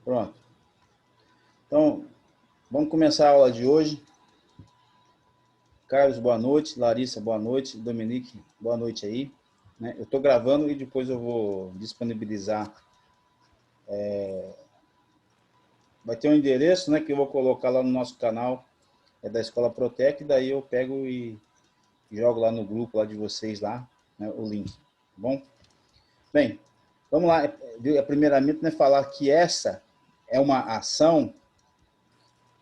Pronto. Então, vamos começar a aula de hoje. Carlos, boa noite. Larissa, boa noite. Dominique, boa noite aí. Eu estou gravando e depois eu vou disponibilizar. Vai ter um endereço, que eu vou colocar lá no nosso canal, da Escola Protec, daí eu pego e jogo lá no grupo lá de vocês lá, o link, tá bom? Bem, vamos lá. Primeiramente, falar que essa é uma ação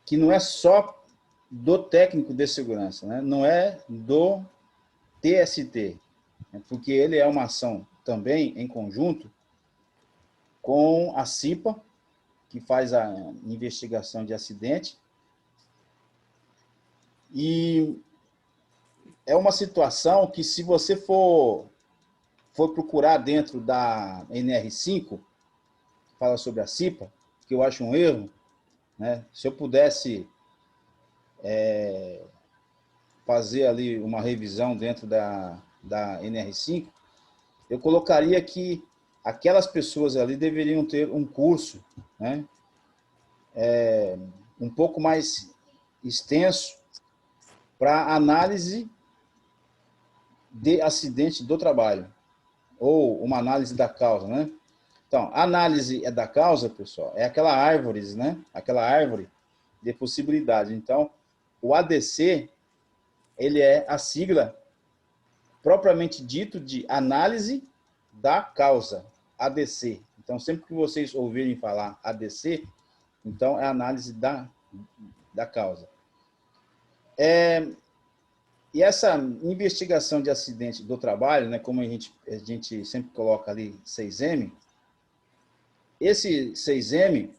que não é só do técnico de segurança, não é do TST, porque ele é uma ação também em conjunto com a CIPA, que faz a investigação de acidente, e é uma situação que, se você for procurar dentro da NR5, que fala sobre a CIPA, que eu acho um erro, se eu pudesse fazer ali uma revisão dentro da NR5, eu colocaria que aquelas pessoas ali deveriam ter um curso, um pouco mais extenso para análise de acidente do trabalho, ou uma análise da causa, Então, a análise da causa, pessoal, é aquela árvore, Aquela árvore de possibilidade. Então, o ADC, ele é a sigla propriamente dito de análise da causa, ADC. Então, sempre que vocês ouvirem falar ADC, então é análise da causa. E essa investigação de acidente do trabalho, como a gente sempre coloca ali 6M, esse 6M,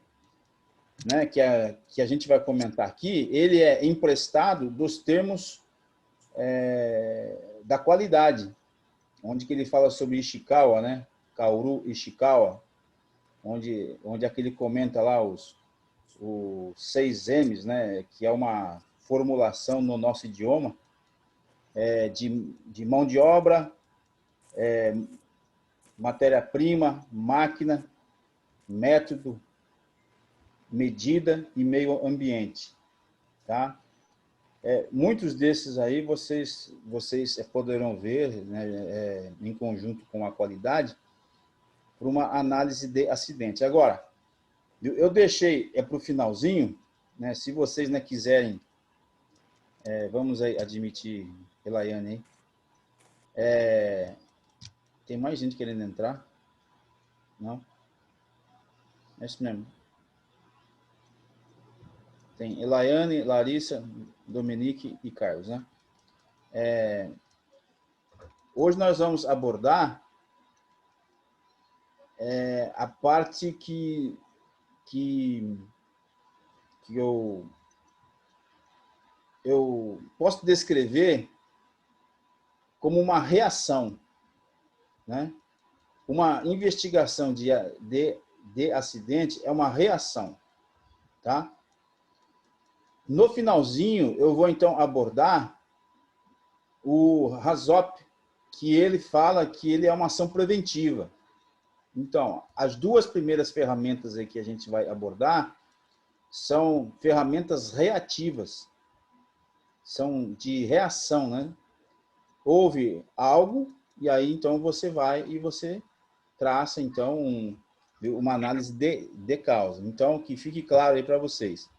que a gente vai comentar aqui, ele é emprestado dos termos da qualidade, onde que ele fala sobre Ishikawa, Kaoru Ishikawa, onde aquele comenta lá os 6Ms, que é uma formulação no nosso idioma, de mão de obra, matéria-prima, máquina, método, medida e meio ambiente, tá? Muitos desses aí vocês poderão ver, em conjunto com a qualidade, para uma análise de acidente. Agora, eu deixei para o finalzinho, se vocês quiserem, vamos aí admitir Elaiane aí. Tem mais gente querendo entrar? Não? É isso mesmo. Tem Elaiane, Larissa, Dominique e Carlos, Hoje nós vamos abordar a parte que eu posso descrever como uma reação, Uma investigação de acidente é uma reação, tá? No finalzinho, eu vou então abordar o RASOP, que ele fala que ele é uma ação preventiva. Então, as duas primeiras ferramentas aí que a gente vai abordar são ferramentas reativas, são de reação, Houve algo, e aí então você vai e você traça então uma análise de causa. Então, que fique claro aí para vocês.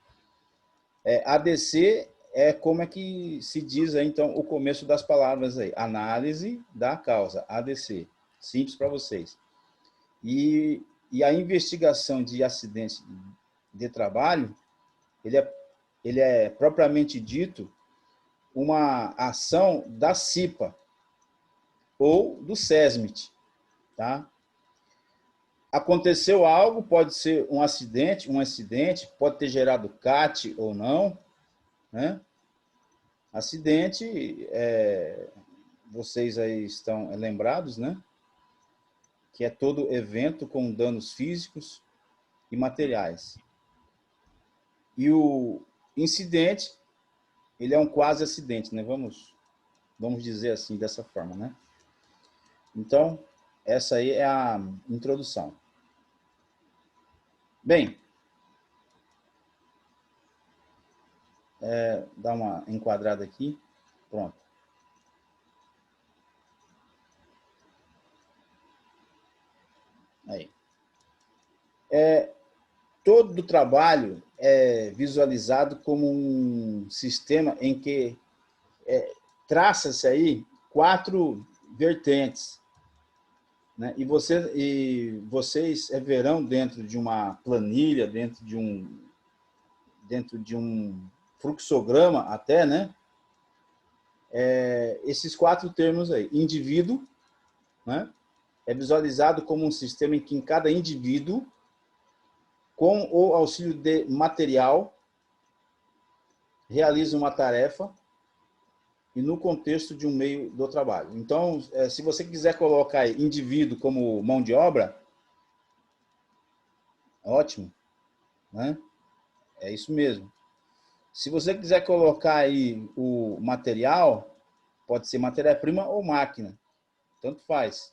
ADC é como é que se diz aí, então, o começo das palavras aí. Análise da causa, ADC. Simples para vocês. E a investigação de acidente de trabalho, ele é propriamente dito uma ação da CIPA ou do SESMIT, tá? Aconteceu algo, pode ser um acidente, pode ter gerado CAT ou não, Acidente, vocês aí estão lembrados, Que é todo evento com danos físicos e materiais. E o incidente, ele é um quase acidente, Vamos dizer assim, dessa forma, Então, essa aí é a introdução. Bem, dar uma enquadrada aqui. Pronto. Aí. Todo trabalho é visualizado como um sistema em que traça-se aí 4 vertentes, né? E vocês verão dentro de uma planilha, dentro de um fluxograma até, né? Esses 4 termos aí. Indivíduo, né? É visualizado como um sistema em que em cada indivíduo, com o auxílio de material, realiza uma tarefa e no contexto de um meio do trabalho. Então, se você quiser colocar aí indivíduo como mão de obra, ótimo, né? É isso mesmo. Se você quiser colocar aí o material, pode ser matéria-prima ou máquina, tanto faz,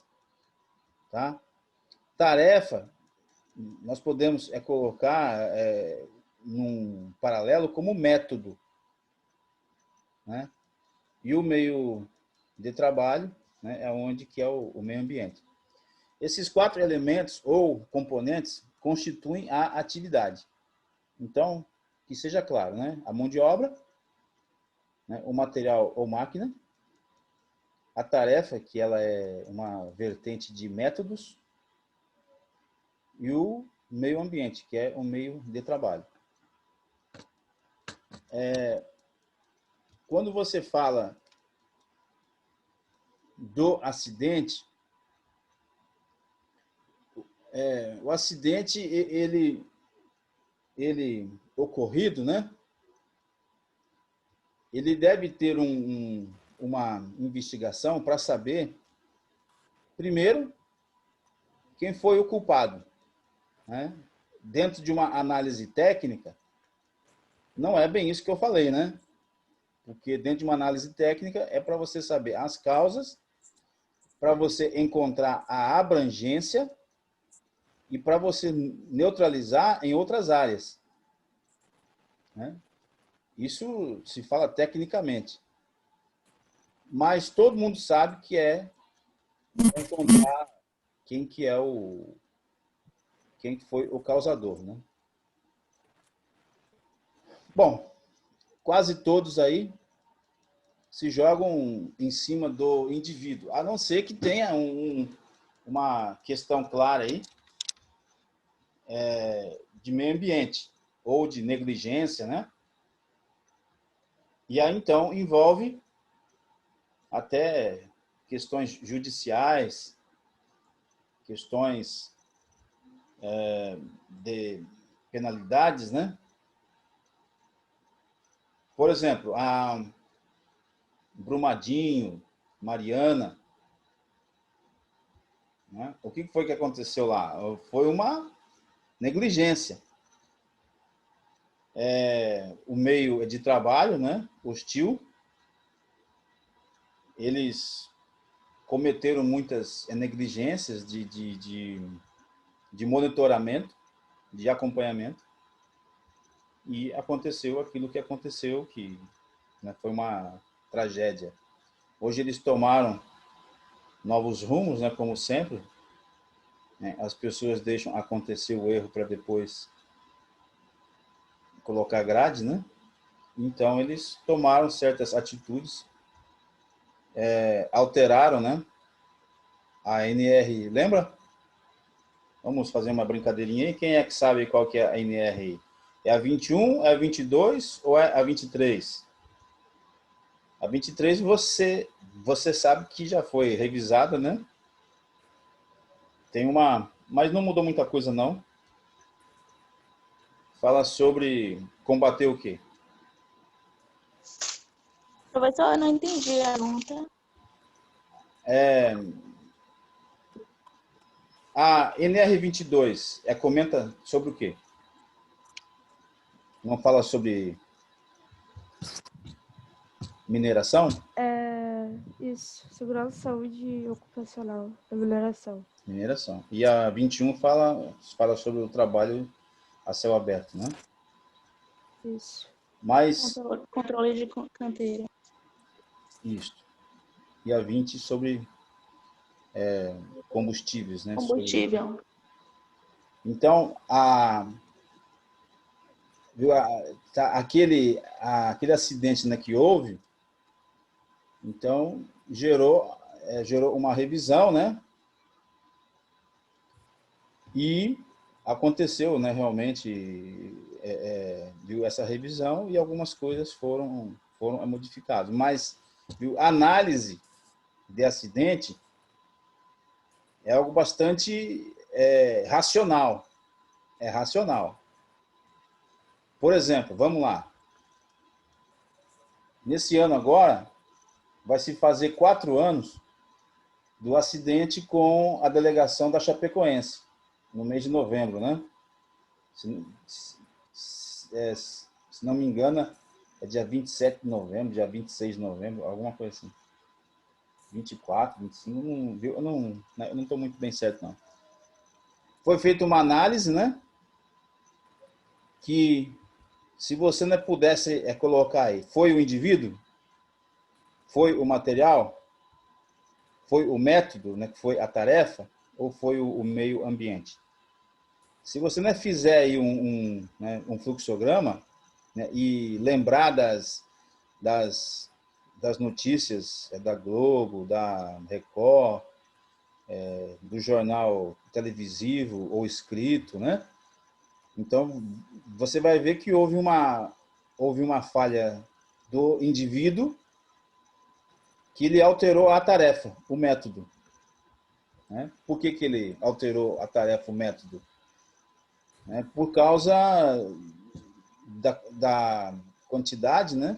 tá? Tarefa, nós podemos colocar num paralelo como método, né? E o meio de trabalho, né, é onde que é o meio ambiente. Esses 4 elementos ou componentes constituem a atividade. Então, que seja claro, né? A mão de obra, né, o material ou máquina, a tarefa, que ela é uma vertente de métodos, e o meio ambiente, que é o meio de trabalho. Quando você fala do acidente, o acidente, ele ocorrido, né? Ele deve ter uma investigação para saber, primeiro, quem foi o culpado, né? Dentro de uma análise técnica, não é bem isso que eu falei, né? Porque dentro de uma análise técnica é para você saber as causas, para você encontrar a abrangência e para você neutralizar em outras áreas, né? Isso se fala tecnicamente. Mas todo mundo sabe que é encontrar quem que é quem foi o causador, né? Bom, quase todos aí se jogam em cima do indivíduo, a não ser que tenha uma questão clara aí de meio ambiente ou de negligência, né? E aí então envolve até questões judiciais, questões de penalidades, né? Por exemplo, a Brumadinho, Mariana, né? O que foi que aconteceu lá? Foi uma negligência. O meio de trabalho, né, hostil, eles cometeram muitas negligências de monitoramento, de acompanhamento, e aconteceu aquilo que aconteceu, que, né, foi uma tragédia. Hoje eles tomaram novos rumos, né, como sempre, né, as pessoas deixam acontecer o erro para depois colocar grade, né? Então eles tomaram certas atitudes, alteraram, né, a NR, lembra? Vamos fazer uma brincadeirinha aí. Quem é que sabe qual que é a NR? É a 21, é a 22 ou é a 23? A 23 você sabe que já foi revisada, né? Tem uma, mas não mudou muita coisa não. Fala sobre combater o quê? Professor, eu não entendi a pergunta. A NR22 comenta sobre o quê? Não fala sobre mineração? Isso, segurança, saúde ocupacional, remuneração. Mineração. E a 21 fala sobre o trabalho a céu aberto, né? Isso. Mas, Controle de canteiro. isso. E a 20 sobre combustíveis, né? Combustível. Então, viu, aquele acidente, né, que houve, então gerou uma revisão, né? E aconteceu, né, realmente, viu, essa revisão e algumas coisas foram modificadas. Mas, viu, a análise de acidente é algo bastante racional. É racional. Por exemplo, vamos lá. Nesse ano agora, vai se fazer 4 anos do acidente com a delegação da Chapecoense, no mês de novembro, né? Se não me engano, é dia 27 de novembro, dia 26 de novembro, alguma coisa assim. 24, 25, eu não estou muito bem certo, não. Foi feita uma análise, né? Que, se você não pudesse colocar aí, foi o indivíduo? Foi o material? Foi o método, né, que foi a tarefa? Ou foi o meio ambiente? Se você não fizer aí um fluxograma, né, e lembrar das notícias da Globo, da Record, do jornal televisivo ou escrito, né? Então, você vai ver que houve uma falha do indivíduo que ele alterou a tarefa, o método. Né? Por que ele alterou a tarefa, o método? Por causa da quantidade, né,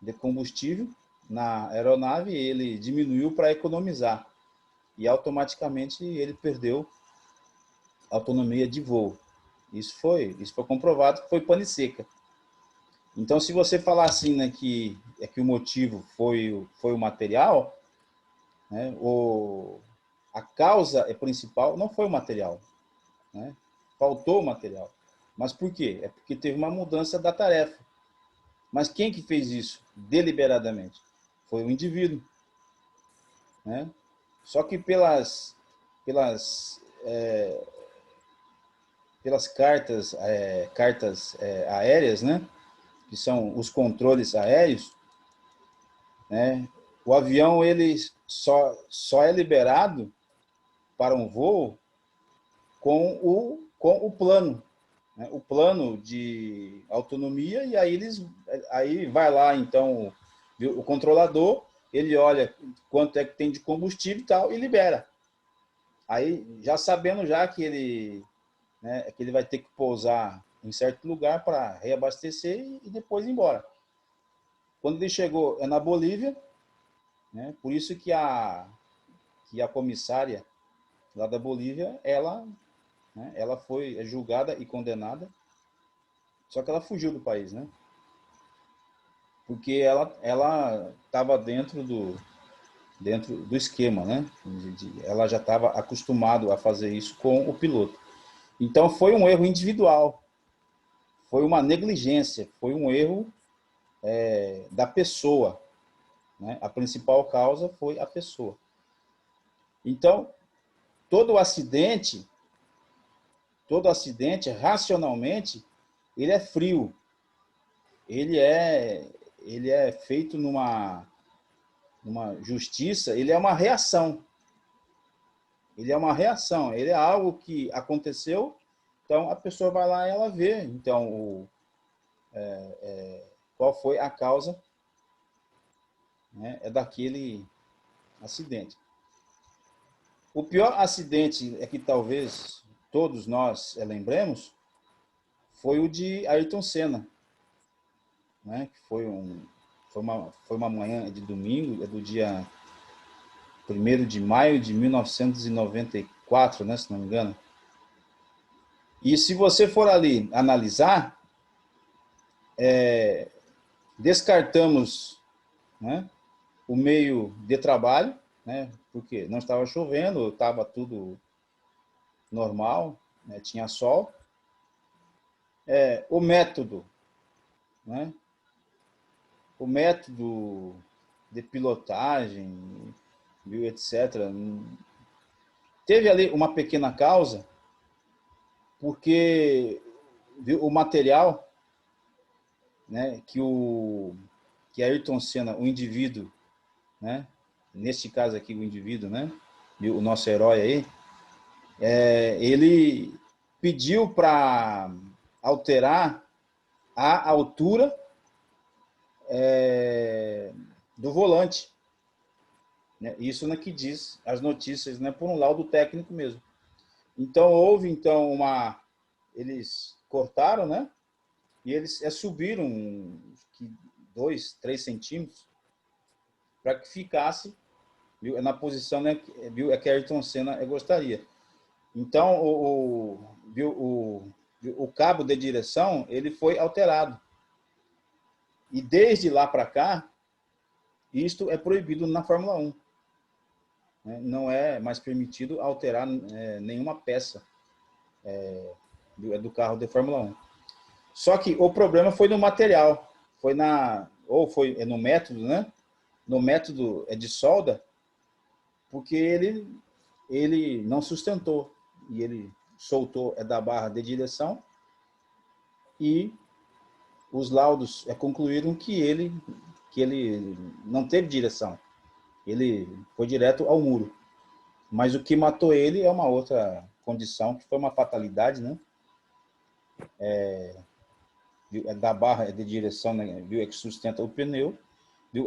de combustível na aeronave, ele diminuiu para economizar. E automaticamente ele perdeu autonomia de voo. Isso foi comprovado que foi pane seca. Então, se você falar assim, né, que o motivo foi o material, né, a causa principal não foi o material, né? Faltou o material. Mas por quê? É porque teve uma mudança da tarefa. Mas quem que fez isso deliberadamente? Foi o indivíduo, né? Só que pelas cartas aéreas, né, que são os controles aéreos, né, o avião ele só é liberado para um voo com o plano, né, o plano de autonomia, e aí vai lá então o controlador, ele olha quanto é que tem de combustível e tal e libera. Aí já sabendo já que ele vai ter que pousar em certo lugar para reabastecer e depois ir embora. Quando ele chegou na Bolívia, né, por isso que a comissária lá da Bolívia, ela foi julgada e condenada, só que ela fugiu do país, né? Porque ela estava dentro do esquema, né? Ela já estava acostumado a fazer isso com o piloto. Então foi um erro individual, foi uma negligência, foi um erro da pessoa, né? A principal causa foi a pessoa. Então todo acidente, racionalmente, ele é frio, ele é feito numa justiça, ele é uma reação. Ele é uma reação, ele é algo que aconteceu, então a pessoa vai lá e ela vê, então, qual foi a causa, né, daquele acidente. O pior acidente que talvez todos nós lembremos foi o de Ayrton Senna, né, que foi uma manhã de domingo, do dia 1º de maio de 1994, né, se não me engano. E se você for ali analisar, descartamos, né, o meio de trabalho, né, porque não estava chovendo, estava tudo normal, né, tinha sol. O método, né? O método de pilotagem, viu, etc. Teve ali uma pequena causa, porque viu, o material, né, que Ayrton Senna, o indivíduo, né, neste caso aqui o indivíduo, né, o nosso herói aí, ele pediu para alterar a altura do volante, né? Isso não é que diz as notícias, né, por um laudo técnico mesmo. Então houve eles cortaram, né? E eles subiram 2, 3 centímetros para que ficasse, viu, na posição, né, viu, que Ayrton Senna gostaria. Então o cabo de direção ele foi alterado. E desde lá para cá, isto é proibido na Fórmula 1. Né? Não é mais permitido alterar nenhuma peça do carro de Fórmula 1. Só que o problema foi no material, foi no método, né? No método de solda, porque ele não sustentou e ele soltou da barra de direção e os laudos concluíram que ele não teve direção, ele foi direto ao muro. Mas o que matou ele é uma outra condição, que foi uma fatalidade, né? Da barra de direção, né? Viu? Que sustenta o pneu, viu?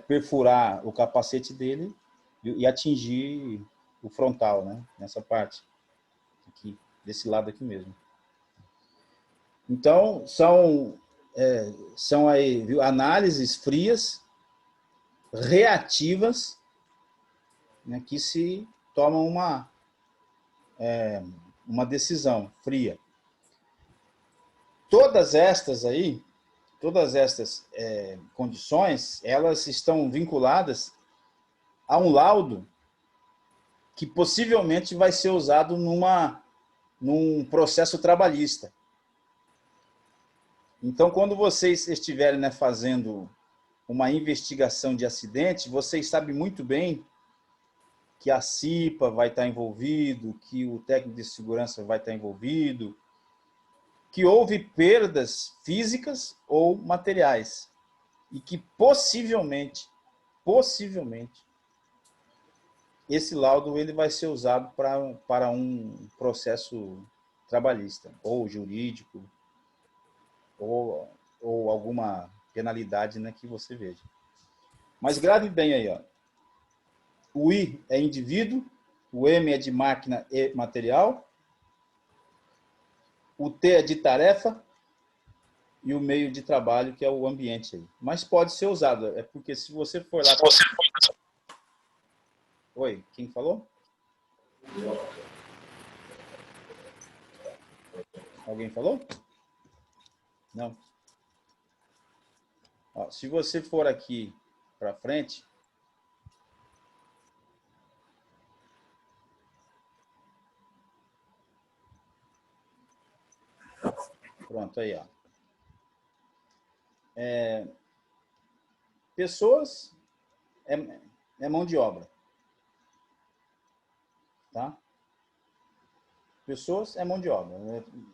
Perfurar o capacete dele, viu? E atingir o frontal, né? Nessa parte aqui, desse lado aqui mesmo. Então são aí, viu? Análises frias, reativas, né? Que se tomam uma decisão fria. Todas estas condições, elas estão vinculadas a um laudo que possivelmente vai ser usado num processo trabalhista. Então, quando vocês estiverem, né, fazendo uma investigação de acidente, vocês sabem muito bem que a CIPA vai estar envolvido, que o técnico de segurança vai estar envolvido, que houve perdas físicas ou materiais e que possivelmente, esse laudo ele vai ser usado para um processo trabalhista ou jurídico ou alguma penalidade, né, que você veja. Mas grave bem aí, ó. O I é indivíduo, o M é de máquina e material, o T é de tarefa e o meio de trabalho, que é o ambiente aí. Mas pode ser usado, é porque se você for lá... Oi, quem falou? Alguém falou? Não. Ó, se você for aqui para frente, pronto, aí, ó. Pessoas é mão de obra. Tá? Pessoas é mão de obra.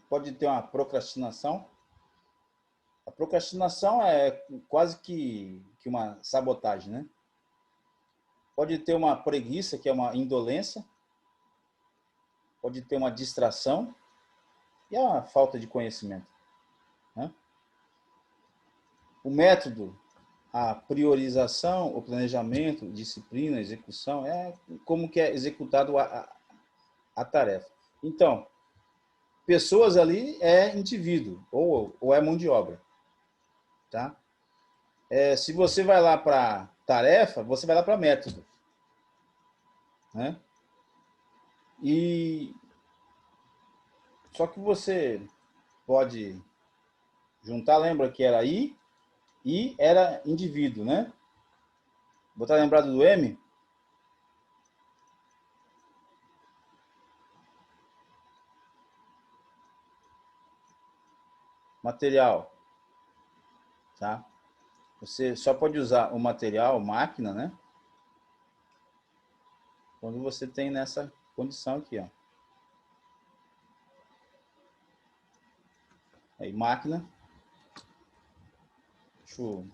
Pode ter uma procrastinação. A procrastinação é quase que uma sabotagem, né? Pode ter uma preguiça, que é uma indolência. Pode ter uma distração e a falta de conhecimento. Né? O método, a priorização, o planejamento, disciplina, execução, é como que é executado a tarefa. Então, pessoas ali é indivíduo ou é mão de obra. Tá? Se você vai lá para tarefa, você vai lá para método. Né? E só que você pode juntar, lembra que era I era indivíduo, né? Vou estar lembrado do M? Material. tá? Você só pode usar o material, máquina, né? Quando você tem nessa condição aqui, ó. Aí, máquina. Deixa eu...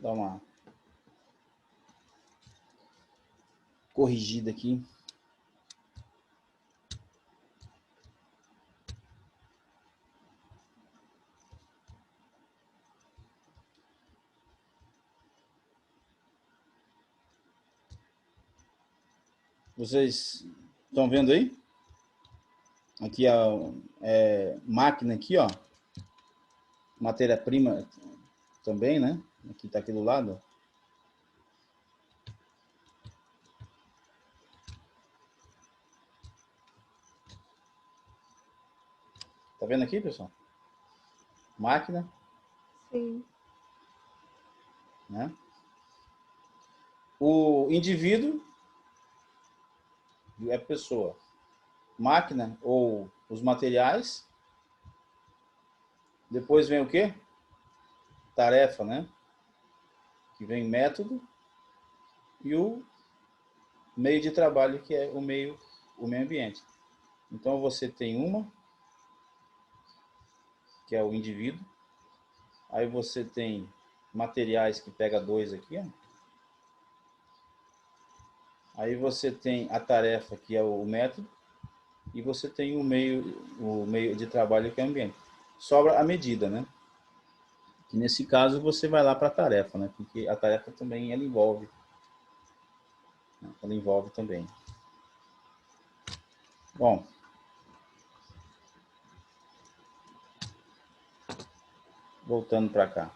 dar uma corrigida aqui. Vocês estão vendo aí? Aqui a máquina aqui, ó. Matéria-prima também, né? Aqui tá aqui do lado. Tá vendo aqui, pessoal? Máquina, Sim. né? O indivíduo é pessoa. Máquina ou os materiais. Depois vem o quê? Tarefa, né? Que vem método. E o meio de trabalho, que é o meio ambiente. Então, você tem uma, que é o indivíduo. Aí você tem materiais, que pega dois aqui, ó. Aí você tem a tarefa, que é o método. E você tem o meio de trabalho, que é o ambiente. Sobra a medida, né? Que nesse caso você vai lá para a tarefa, né? Porque a tarefa também ela envolve. Ela envolve também. Bom. Voltando para cá.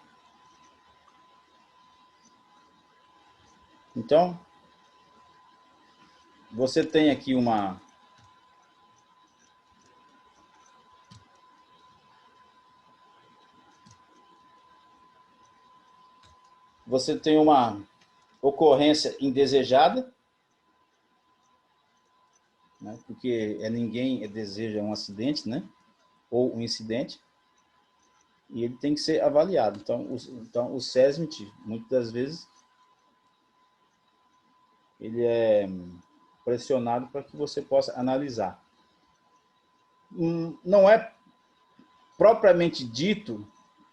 Então, você tem aqui uma... Você tem uma ocorrência indesejada, né? Porque ninguém deseja um acidente, né? Ou um incidente. E ele tem que ser avaliado. Então o SESMIT, muitas das vezes, ele é pressionado para que você possa analisar. Não é propriamente dito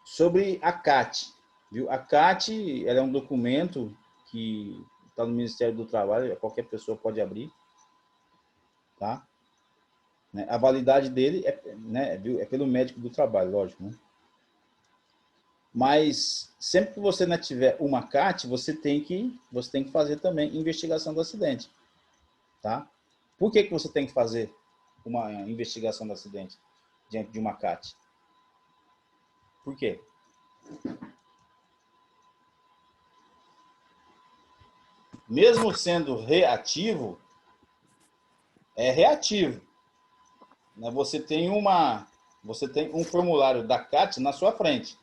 sobre a CAT. Viu? A CAT ela é um documento que está no Ministério do Trabalho, qualquer pessoa pode abrir. Tá? A validade dele é pelo médico do trabalho, lógico. Né? Mas sempre que você não tiver uma CAT, você tem que fazer também investigação do acidente. Tá? Por que você tem que fazer uma investigação do acidente diante de uma CAT? Por quê? Mesmo sendo reativo, é reativo. Você tem um formulário da CAT na sua frente.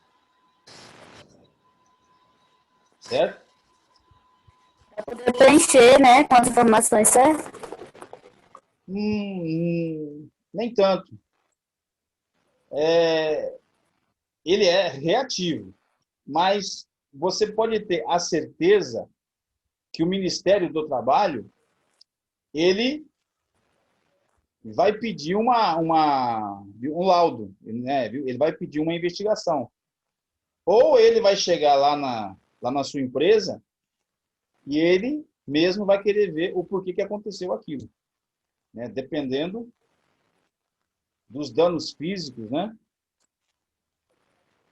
Certo? Para poder preencher, né, com as informações certas. Nem tanto. Ele é reativo, mas você pode ter a certeza que o Ministério do Trabalho ele vai pedir um laudo, né? Ele vai pedir uma investigação. Ou ele vai chegar lá na sua empresa e ele mesmo vai querer ver o porquê que aconteceu aquilo, né? Dependendo dos danos físicos, né?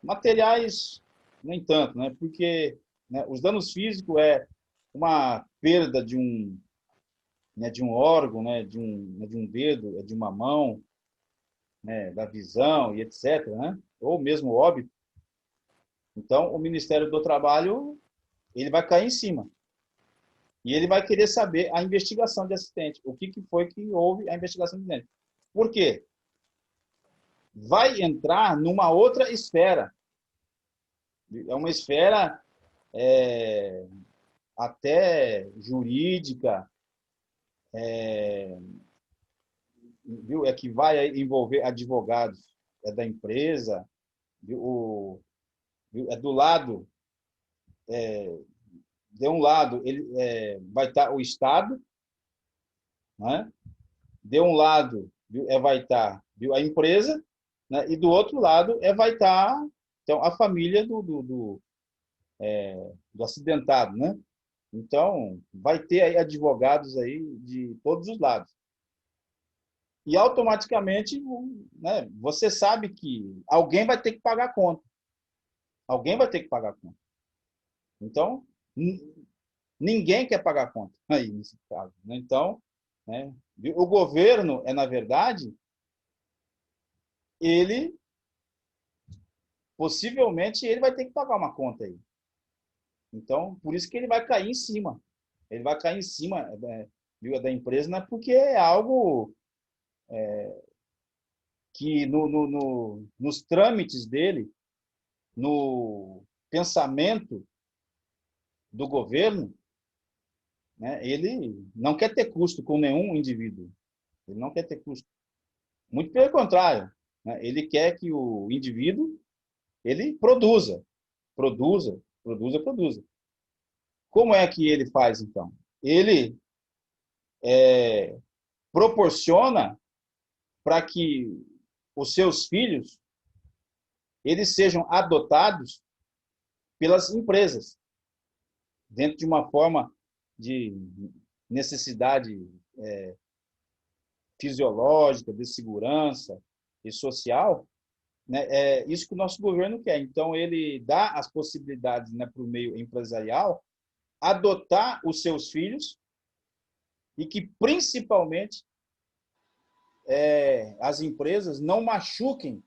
Materiais, nem tanto, né? Porque os danos físicos é uma perda de um órgão, de um dedo, de uma mão, da visão e etc., né? Ou mesmo óbito. Então, o Ministério do Trabalho ele vai cair em cima. E ele vai querer saber a investigação de acidente. O que foi que houve a investigação de acidente. Por quê? vai entrar numa outra esfera. É uma esfera até jurídica, viu? É que vai envolver advogados da empresa, viu? É do lado, de um lado ele vai estar o Estado, né? De um lado, viu, vai estar, viu, a empresa, né? E do outro lado vai estar então a família do acidentado, né? Então vai ter aí advogados aí de todos os lados. E automaticamente, né, você sabe que alguém vai ter que pagar a conta. Alguém vai ter que pagar a conta. Então, ninguém quer pagar a conta aí nesse caso, né? Então, né, o governo na verdade, ele possivelmente ele vai ter que pagar uma conta aí. Então, por isso que ele vai cair em cima. Ele vai cair em cima da empresa, né, porque é algo que nos trâmites dele, no pensamento do governo, né, ele não quer ter custo com nenhum indivíduo. Ele não quer ter custo. Muito pelo contrário, né, ele quer que o indivíduo ele produza, produza, produza, produza. Como é que ele faz, então? Ele proporciona para que os seus filhos eles sejam adotados pelas empresas, dentro de uma forma de necessidade fisiológica, de segurança e social, né? É isso que o nosso governo quer. Então, ele dá as possibilidades, né, para o meio empresarial adotar os seus filhos e que, principalmente, as empresas não machuquem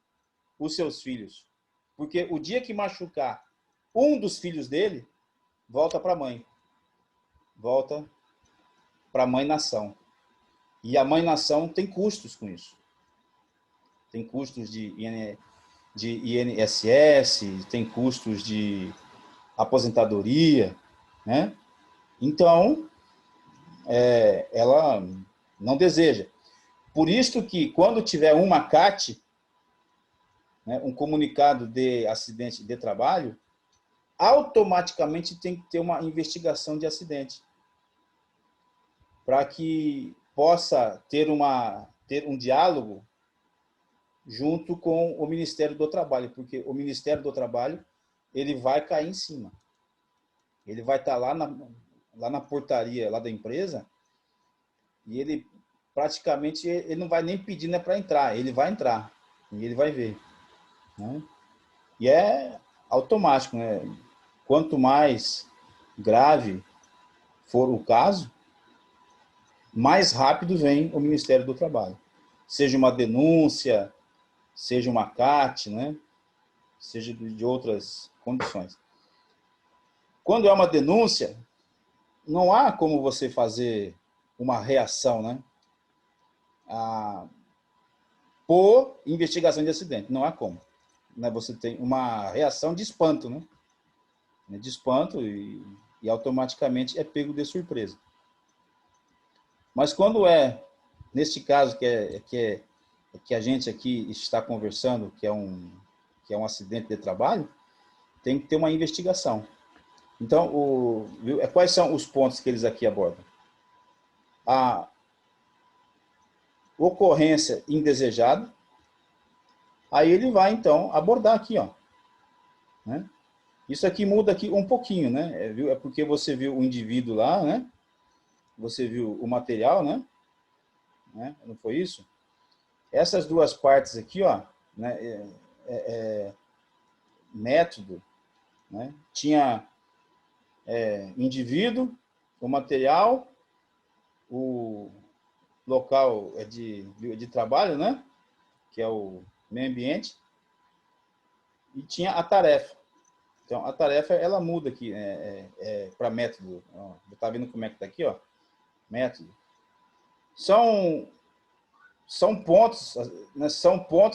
os seus filhos. Porque o dia que machucar um dos filhos dele, volta para a mãe. Volta para a mãe nação. E a mãe nação tem custos com isso. Tem custos de INSS, tem custos de aposentadoria, né? Então, ela não deseja. Por isso que, quando tiver uma CAT, né, um comunicado de acidente de trabalho, automaticamente tem que ter uma investigação de acidente, para que possa ter um diálogo junto com o Ministério do Trabalho, porque o Ministério do Trabalho ele vai cair em cima. Ele vai estar lá na portaria lá da empresa e ele praticamente ele não vai nem pedir, né, para entrar, ele vai entrar e ele vai ver, né? E é automático, né? Quanto mais grave for o caso, mais rápido vem o Ministério do Trabalho. Seja uma denúncia, seja uma CAT, né? Seja de outras condições. Quando é uma denúncia, não há como você fazer uma reação, né? Por investigação de acidente. Não há como. Né? Você tem uma reação de espanto, né? De espanto e automaticamente é pego de surpresa. Mas quando neste caso que a gente aqui está conversando, que é um acidente de trabalho, tem que ter uma investigação. Então, quais são os pontos que eles aqui abordam? A ocorrência indesejada, aí ele vai, então, abordar aqui, ó, né? Isso aqui muda aqui um pouquinho, né? É porque você viu o indivíduo lá, né? Você viu o material, né? Não foi isso? Essas duas partes aqui, ó, né? Método, né? Tinha indivíduo, o material, o local de trabalho, né? Que é o meio ambiente, e tinha a tarefa. Então, a tarefa, ela muda aqui para método. Está vendo como é que está aqui? Ó? Método. São são pontos, né,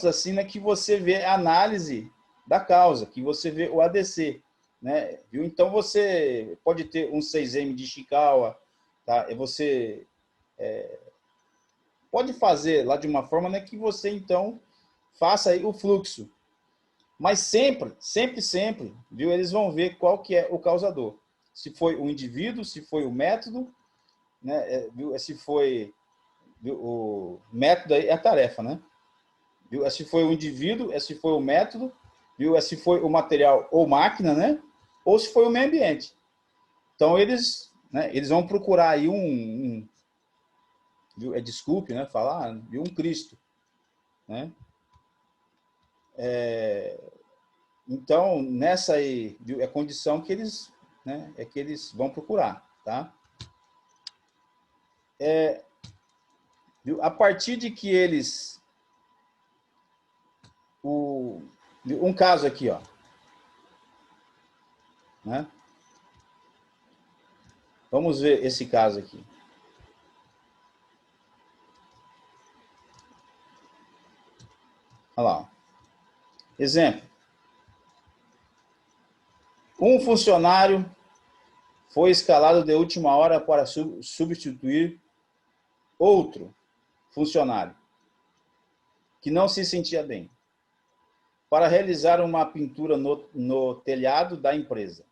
assim, né, que você vê a análise da causa, que você vê o ADC, né? Viu? Então você pode ter um 6M de Ishikawa, tá? E você pode fazer lá de uma forma, né, que você então faça aí o fluxo. Mas sempre, viu? Eles vão ver qual que é o causador. Se foi o indivíduo, se foi o método, né? Viu? Se foi, viu? O método aí é a tarefa, né? Viu? Se foi o indivíduo, se foi o método, viu? Se foi o material ou máquina, né? Ou se foi o meio ambiente. Então eles, né? Eles vão procurar aí viu? Desculpe, né? Falar, viu? Um Cristo, né? Então, nessa aí, viu, é a condição que eles, né, é que eles vão procurar, tá? Viu, a partir de que eles... um caso aqui, ó. Né? Vamos ver esse caso aqui. Olha lá. Exemplo. Um funcionário foi escalado de última hora para substituir outro funcionário que não se sentia bem, para realizar uma pintura no telhado da empresa.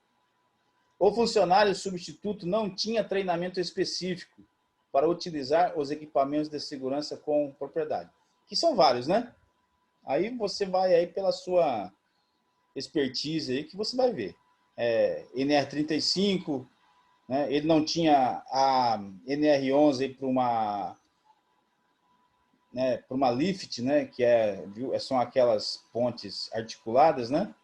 O funcionário substituto não tinha treinamento específico para utilizar os equipamentos de segurança com propriedade, que são vários, né? Aí você vai aí pela sua expertise aí que você vai ver. NR35, né? Ele não tinha a NR11 para uma, né, para uma lift, né, que são aquelas pontes articuladas, né?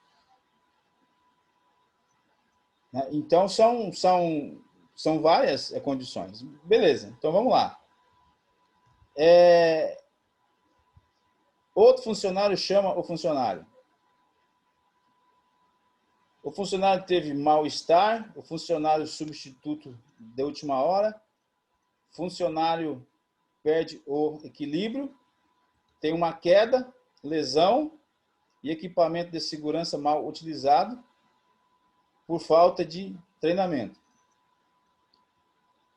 Então são várias condições. Beleza, então vamos lá. Outro funcionário chama o funcionário. O funcionário teve mal-estar, o funcionário substituto de última hora, funcionário perde o equilíbrio, tem uma queda, lesão e equipamento de segurança mal utilizado por falta de treinamento.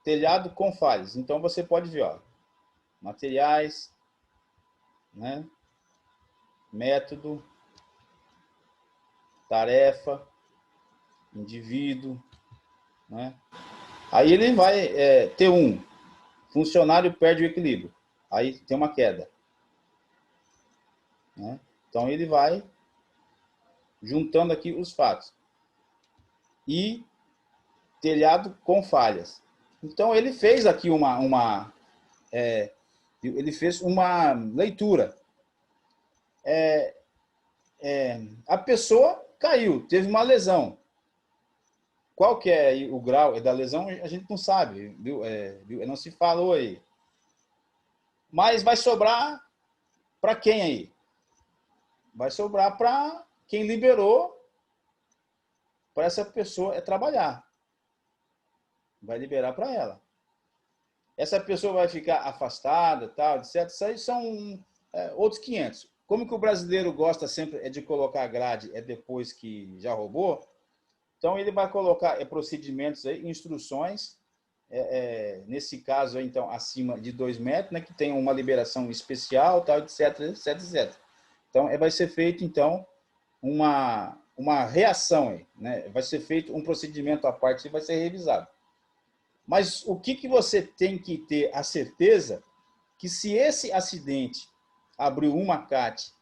Telhado com falhas. Então você pode ver, ó, materiais, né? Método, tarefa, indivíduo, né? Aí ele vai ter funcionário perde o equilíbrio, aí tem uma queda, né? Então ele vai juntando aqui os fatos. E telhado com falhas. Então ele fez aqui ele fez uma leitura. A pessoa caiu, teve uma lesão. Qual que é o grau da lesão? A gente não sabe, viu? Não se falou aí. Mas vai sobrar para quem aí? Vai sobrar para quem liberou para essa pessoa trabalhar. Vai liberar para ela. Essa pessoa vai ficar afastada, tal, etc. Isso aí são outros 500. Como que o brasileiro gosta sempre de colocar grade depois que já roubou, então ele vai colocar procedimentos aí, instruções, nesse caso aí, então acima de 2 metros, né, que tem uma liberação especial, tal, etc, etc, etc. Então vai ser feito então uma reação aí, né? Vai ser feito um procedimento à parte e vai ser revisado. Mas o que você tem que ter a certeza que se esse acidente abriu uma CAT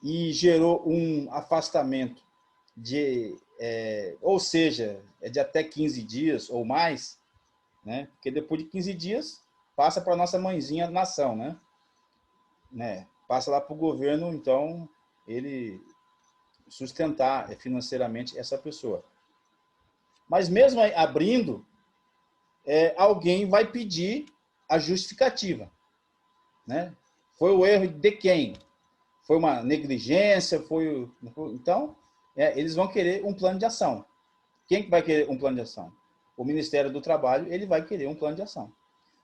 e gerou um afastamento ou seja, de até 15 dias ou mais, né? Porque depois de 15 dias passa para a nossa mãezinha nação, né? Passa lá para o governo, então, ele sustentar financeiramente essa pessoa. Mas mesmo abrindo, alguém vai pedir a justificativa, né? Foi o erro de quem? Foi uma negligência? Então, eles vão querer um plano de ação. Quem que vai querer um plano de ação? O Ministério do Trabalho, ele vai querer um plano de ação.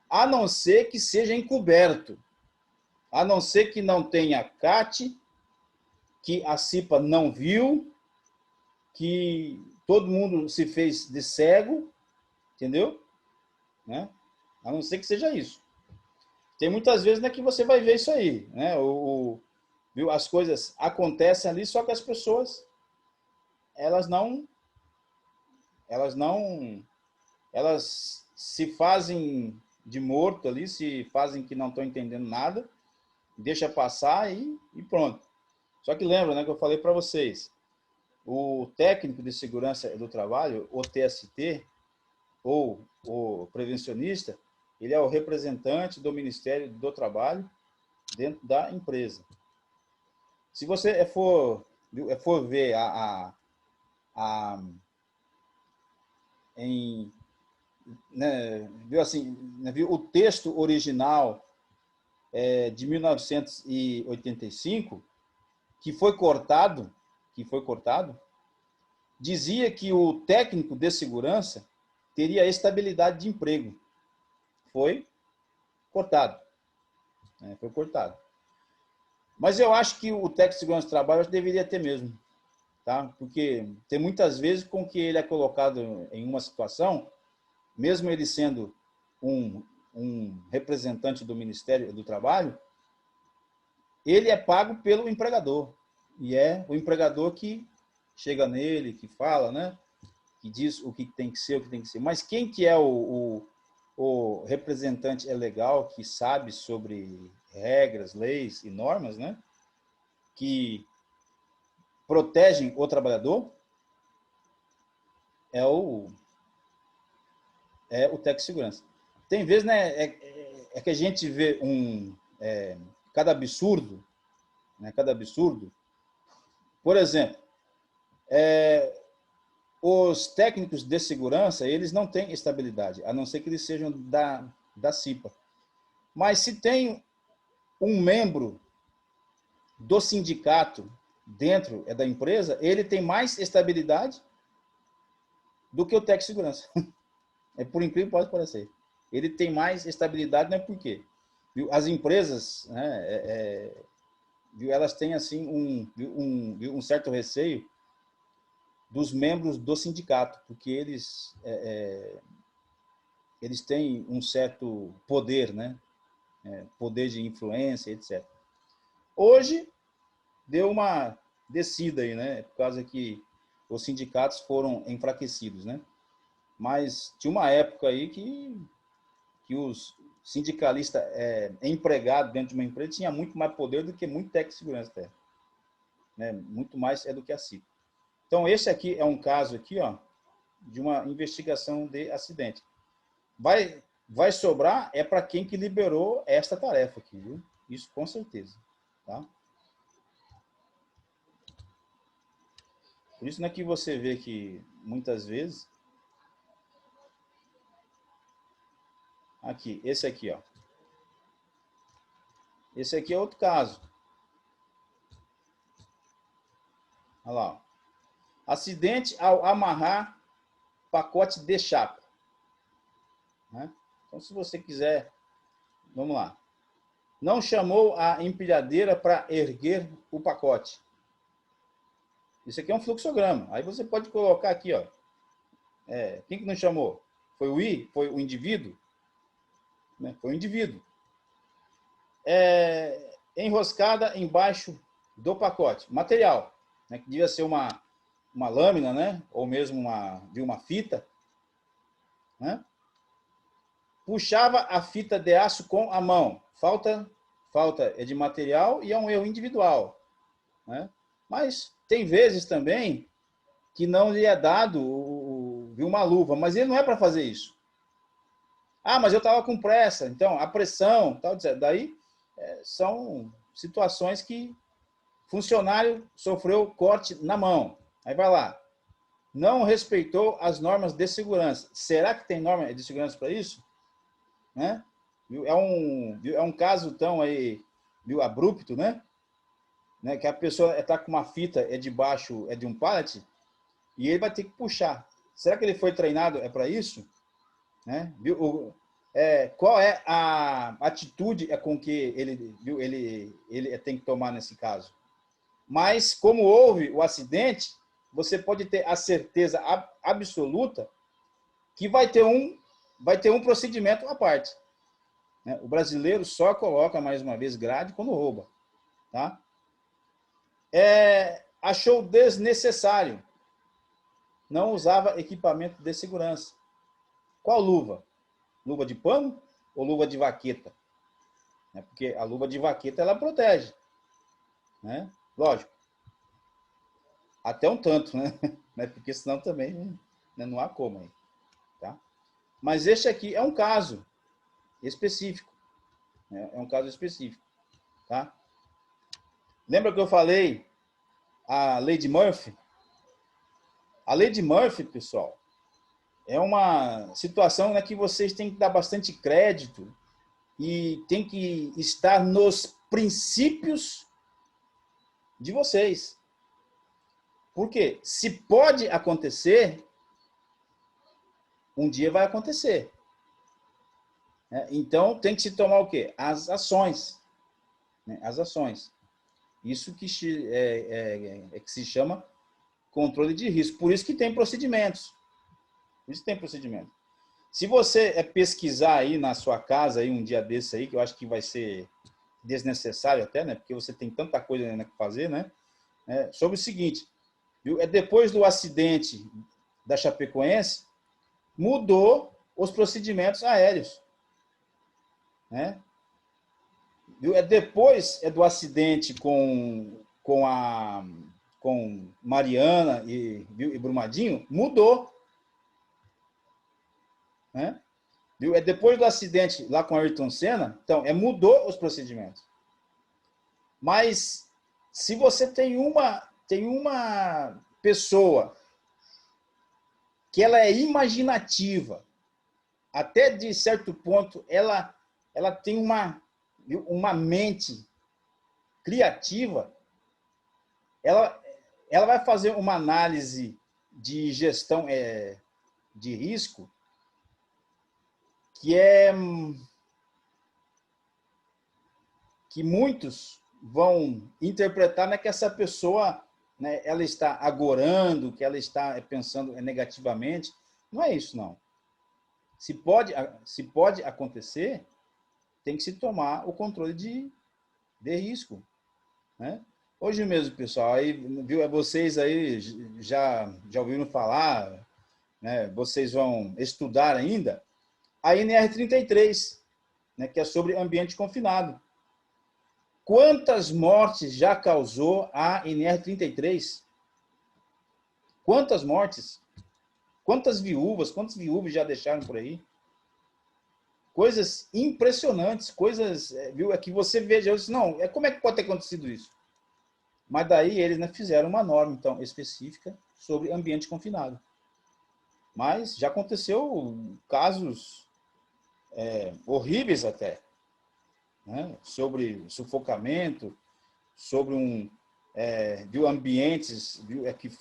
A não ser que seja encoberto. a não ser que não tenha CAT, que a CIPA não viu, que todo mundo se fez de cego, entendeu? Né? A não ser que seja isso. Tem muitas vezes, né, que você vai ver isso aí, né? Viu? As coisas acontecem ali, só que as pessoas elas se fazem de morto ali, se fazem que não estão entendendo nada, deixa passar e pronto. Só que lembra, né, que eu falei para vocês, o técnico de segurança do trabalho, o TST, ou o prevencionista, ele é o representante do Ministério do Trabalho dentro da empresa. Se você for ver né, viu assim, né, viu o texto original de 1985, que foi cortado, dizia que o técnico de segurança teria estabilidade de emprego. Foi cortado. Foi cortado. Mas eu acho que o técnico de segurança do trabalho deveria ter mesmo. Tá? Porque tem muitas vezes com que ele é colocado em uma situação, mesmo ele sendo um representante do Ministério do Trabalho, ele é pago pelo empregador. E é o empregador que chega nele, que fala, né? Que diz o que tem que ser, o que tem que ser. Mas quem que é o representante legal, que sabe sobre regras, leis e normas, né? Que protegem o trabalhador, é o técnico de segurança. Tem vezes, né, que a gente vê cada absurdo, né, cada absurdo. Por exemplo, os técnicos de segurança, eles não têm estabilidade, a não ser que eles sejam da CIPA. Mas se tem um membro do sindicato dentro da empresa, ele tem mais estabilidade do que o técnico de segurança. Por incrível que possa parecer. Ele tem mais estabilidade, não é por quê? As empresas, né, elas têm assim um certo receio dos membros do sindicato, porque eles têm um certo poder, né? Poder de influência, etc. Hoje deu uma descida aí, né? Por causa que os sindicatos foram enfraquecidos, né? Mas tinha uma época aí que os sindicalistas empregados dentro de uma empresa tinha muito mais poder do que muito técnico de segurança até. Né? Muito mais do que a CIPA. Então, esse aqui é um caso aqui, ó, de uma investigação de acidente. Vai sobrar para quem que liberou esta tarefa aqui, viu? Isso com certeza. Tá? Por isso não é que você vê que, muitas vezes, aqui, esse aqui, ó. Esse aqui é outro caso. Olha lá. Ó. Acidente ao amarrar pacote de chapa. Né? Então, se você quiser, vamos lá. Não chamou a empilhadeira para erguer o pacote. Isso aqui é um fluxograma. Aí você pode colocar aqui, ó. Quem que não chamou? Foi o I? Foi o indivíduo? Né? Foi o indivíduo. Enroscada embaixo do pacote. Material, né? Que devia ser uma lâmina, né? Ou mesmo uma fita. Né? Puxava a fita de aço com a mão. Falta é de material e é um erro individual. Né? Mas tem vezes também que não lhe é dado uma luva, mas ele não é para fazer isso. Ah, mas eu estava com pressa, então a pressão, tal, daí são situações que funcionário sofreu corte na mão. Aí vai lá, não respeitou as normas de segurança. Será que tem norma de segurança para isso? Né? É um caso tão aí, abrupto, né? Que a pessoa está com uma fita debaixo de um pallet e ele vai ter que puxar. Será que ele foi treinado para isso? Né? qual é a atitude com que ele tem que tomar nesse caso. Mas, como houve o acidente, você pode ter a certeza absoluta que vai ter um procedimento à parte. Né? O brasileiro só coloca, mais uma vez, grade quando rouba. Tá? Achou desnecessário. Não usava equipamento de segurança. Qual luva? Luva de pano ou luva de vaqueta? Porque a luva de vaqueta, ela protege. Né? Lógico. Até um tanto, né? Porque senão também não há como. Aí, tá? Mas este aqui é um caso específico. Né? É um caso específico. Tá? Lembra que eu falei a lei de Murphy? A lei de Murphy, pessoal, é uma situação, né, que vocês têm que dar bastante crédito e tem que estar nos princípios de vocês. Por quê? Se pode acontecer, um dia vai acontecer. Então, tem que se tomar o quê? As ações. Né? As ações. Isso que que se chama controle de risco. Por isso que tem procedimentos. Por isso que tem procedimento. Se você pesquisar aí na sua casa aí um dia desse aí, que eu acho que vai ser desnecessário até, né? Porque você tem tanta coisa ainda que fazer, né? Sobre o seguinte, viu? Depois do acidente da Chapecoense, mudou os procedimentos aéreos. Né? Depois do acidente com Mariana e Brumadinho, mudou. Né? Depois do acidente lá com Ayrton Senna, então, mudou os procedimentos. Mas, se você tem uma pessoa que ela é imaginativa, até de certo ponto, ela tem uma mente criativa, ela vai fazer uma análise de gestão de risco que muitos vão interpretar, né, que essa pessoa, né, ela está agorando, que ela está pensando negativamente. Não é isso, não. Se pode acontecer, tem que se tomar o controle de risco. Né? Hoje mesmo, pessoal, aí, viu, vocês aí já ouviram falar, né, vocês vão estudar ainda, a NR33, né, que é sobre ambiente confinado. Quantas mortes já causou a NR33? Quantas mortes? Quantos viúvos já deixaram por aí? Coisas impressionantes, coisas, viu, que você veja, eu disse, não, como é que pode ter acontecido isso? Mas daí eles, né, fizeram uma norma, então, específica sobre ambiente confinado. Mas já aconteceu casos horríveis até, né, sobre sufocamento, sobre viu, ambientes, viu, que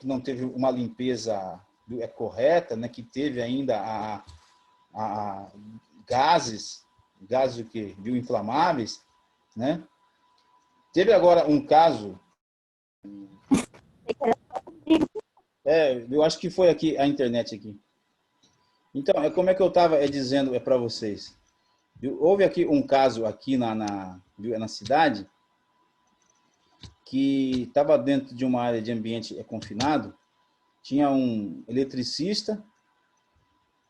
não teve uma limpeza, viu, correta, né, que teve ainda gases o quê? Viu, inflamáveis, né? Teve agora um caso, eu acho que foi aqui a internet aqui. Então, como é que eu estava dizendo para vocês? Houve aqui um caso aqui na cidade que estava dentro de uma área de ambiente confinado, tinha um eletricista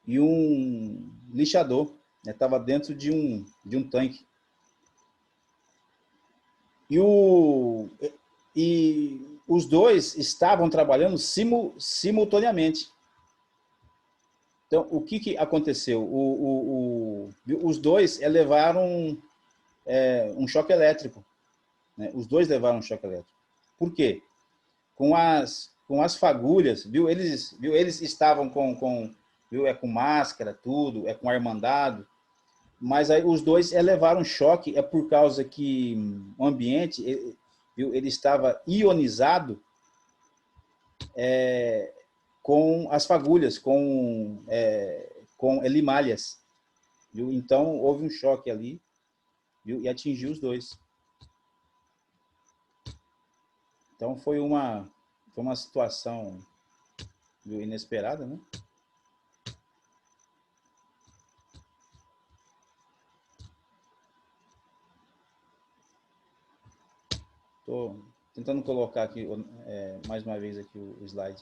e um lixador, estava dentro de um tanque. E os dois estavam trabalhando simultaneamente. Então, o que aconteceu? Os dois levaram um choque elétrico. Né? Os dois levaram um choque elétrico. Por quê? Com as fagulhas, viu? Eles estavam com máscara, tudo, com armandado, mas aí os dois levaram choque, por causa que o ambiente ele estava ionizado com as fagulhas, com com limalhas, viu? Então, houve um choque ali, viu? E atingiu os dois. Então, foi uma situação, viu, inesperada, né? Estou tentando colocar aqui, mais uma vez, aqui o slide.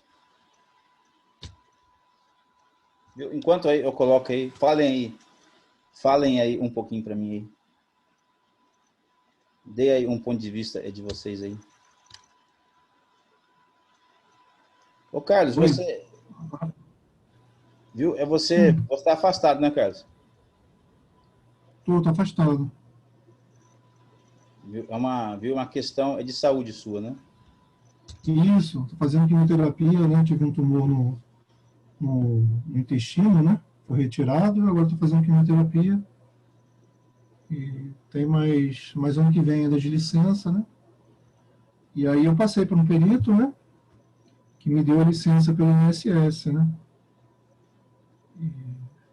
Viu? Enquanto aí eu coloco aí, falem aí um pouquinho para mim aí. Dê aí um ponto de vista de vocês aí. Ô, Carlos, Oi. você... Viu? Você está afastado, né, Carlos? Tô afastado. Viu? Viu? Uma questão de saúde sua, né? Isso, tô fazendo quimioterapia, né? Tive um tumor no intestino, né? Foi retirado, agora estou fazendo quimioterapia. E tem mais ano que vem ainda de licença, né? E aí eu passei por um perito, né? Que me deu a licença pelo INSS, né?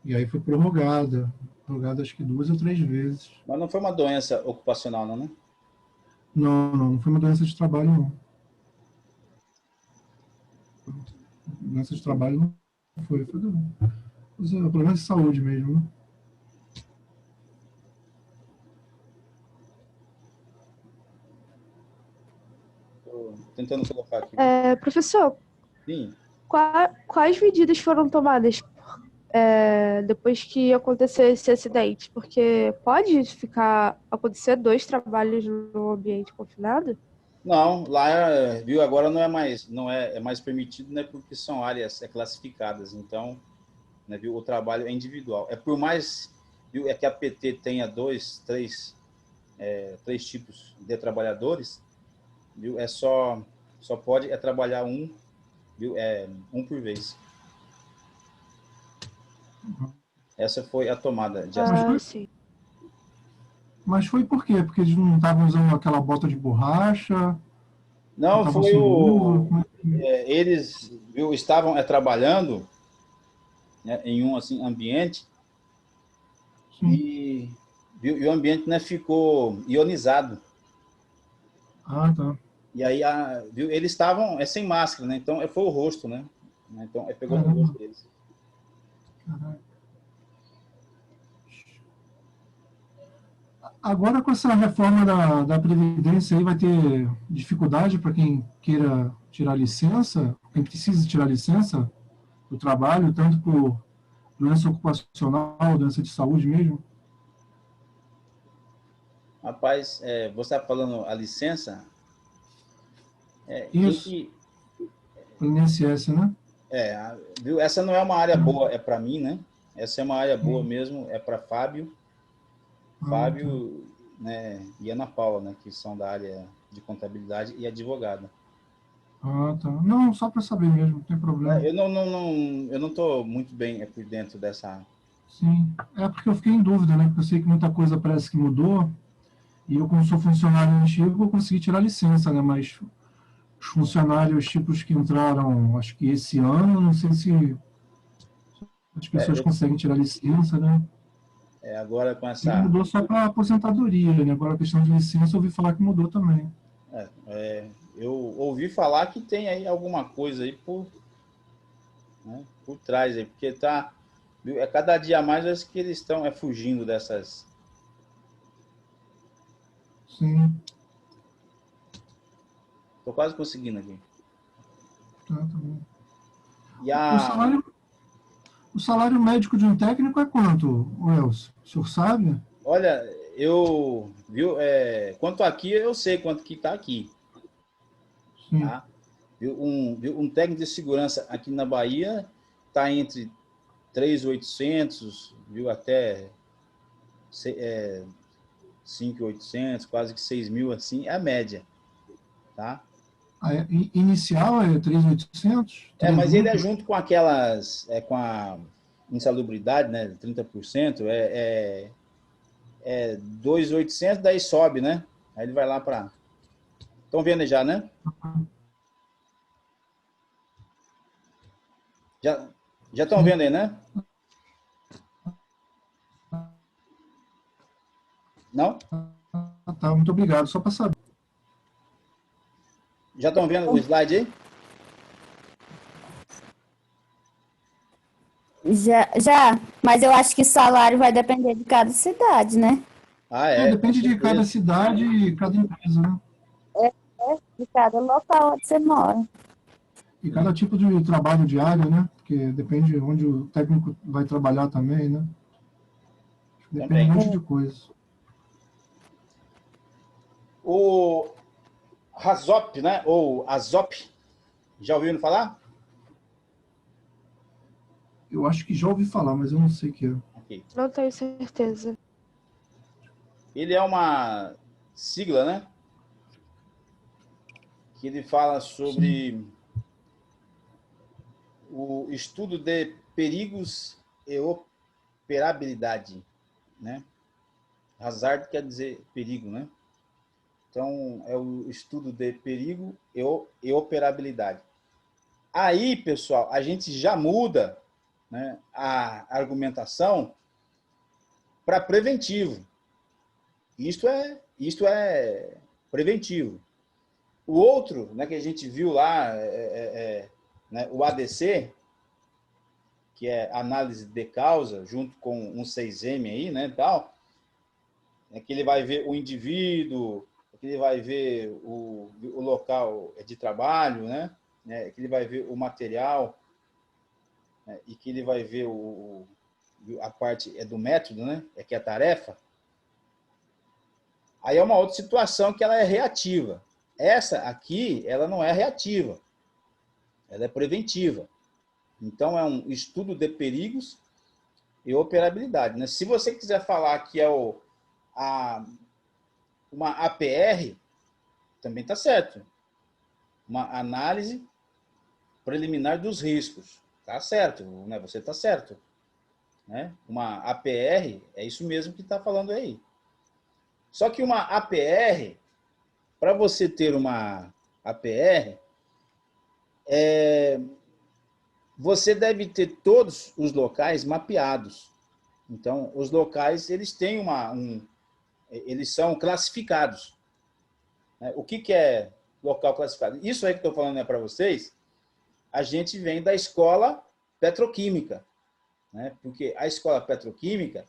E aí foi prorrogada acho que 2 ou 3 vezes. Mas não foi uma doença ocupacional, não, né? Não foi uma doença de trabalho, não. Doença de trabalho não foi problema de saúde mesmo, né? Tô tentando colocar aqui. Professor, Sim. quais medidas foram tomadas depois que aconteceu esse acidente? Porque pode acontecer 2 trabalhos no ambiente confinado? Não, lá, viu, agora não é mais permitido, né, porque são áreas classificadas, então, né, viu, o trabalho é individual. É por mais, viu, que a PT tenha três tipos de trabalhadores, viu, só pode trabalhar viu, um por vez. Essa foi a tomada de ação. Sim. Mas foi por quê? Porque eles não estavam usando aquela bota de borracha, não Não, estavam foi sem luva. Como é que... eles, viu, estavam trabalhando, né, em um assim ambiente Sim. viu, e o ambiente, né, ficou ionizado. Ah, tá. E aí, viu, eles estavam sem máscara, né? Então, foi o rosto, né? Então, pegou no Caramba. rosto deles. Caraca. Agora, com essa reforma da Previdência, aí vai ter dificuldade para quem queira tirar licença, quem precisa tirar licença do trabalho, tanto por doença ocupacional, doença de saúde mesmo? Rapaz, você está falando a licença? Quem Isso, que... para o INSS, né? Viu? Essa não é uma área boa, é para mim, né? Essa é uma área boa Sim. mesmo, é para Ah, tá. né, e Ana Paula, né, que são da área de contabilidade e advogada. Ah, tá. Não, só para saber mesmo, não tem problema. Eu não estou muito bem por dentro dessa... Sim, é porque eu fiquei em dúvida, né? Porque eu sei que muita coisa parece que mudou, e eu, como sou funcionário antigo, eu consegui tirar licença, né? Mas os funcionários tipos que entraram, acho que esse ano, não sei se as pessoas É, conseguem tirar licença, né? agora com E essa... mudou só para aposentadoria, né? Agora a questão de licença eu ouvi falar que mudou também. Eu ouvi falar que tem aí alguma coisa aí por trás aí, porque viu, cada dia mais acho que eles estão fugindo dessas... Sim, Estou quase conseguindo aqui. tá bom. E O salário, o salário médico de um técnico é quanto, Elcio? O senhor sabe? olha, viu, quanto aqui, eu sei quanto que está aqui, Sim. tá? Viu, um técnico de segurança aqui na Bahia está entre 3.800, viu, até 5.800, quase que 6.000, assim, é a média, tá? Inicial é 3.800? Mas ele é 3.000? junto com com a insalubridade, né, 30%, é 2.800, daí sobe, né? Aí ele vai lá para... Estão vendo aí já, né? Já estão vendo aí, né? Não? Tá, muito obrigado. Só para saber. Já estão vendo o slide aí? Já, mas eu acho que o salário vai depender de cada cidade, né? Ah, é, com Depende de cada certeza. cidade e cada empresa, né? De cada local onde você mora. E cada tipo de trabalho diário, né? Porque depende onde o técnico vai trabalhar também, né? Depende de um Também. monte de coisa. O RASOP, né? Ou ASOP, já ouviram falar? Eu acho que já ouvi falar, mas eu não sei o que é. Ok. Não tenho certeza. Ele é uma sigla, né? Que ele fala Sim. sobre o estudo de perigos e operabilidade, né? Hazard quer dizer perigo, né? Então, é o estudo de perigo e operabilidade. Aí, pessoal, a gente já muda, né, a argumentação para preventivo. Isto é preventivo. O outro, né, que a gente viu lá, né, o ADC, que é análise de causa, junto com um 6M aí, né, tal, é que ele vai ver o indivíduo, que ele vai ver o local de trabalho, né, que ele vai ver o material, né, e que ele vai ver a parte do método, né, que é a tarefa. Aí é uma outra situação que ela é reativa. Essa aqui, ela não é reativa, ela é preventiva. Então, é um estudo de perigos e operabilidade, né? Se você quiser falar que é uma APR, também está certo. Uma análise preliminar dos riscos. Está certo, né? Você está certo. Né? Uma APR, é isso mesmo que está falando aí. Só que uma APR, para você ter uma APR, você deve ter todos os locais mapeados. Então, os locais, eles têm eles são classificados. O que é local classificado? Isso aí que estou falando para vocês, a gente vem da escola petroquímica, né? Porque a escola petroquímica,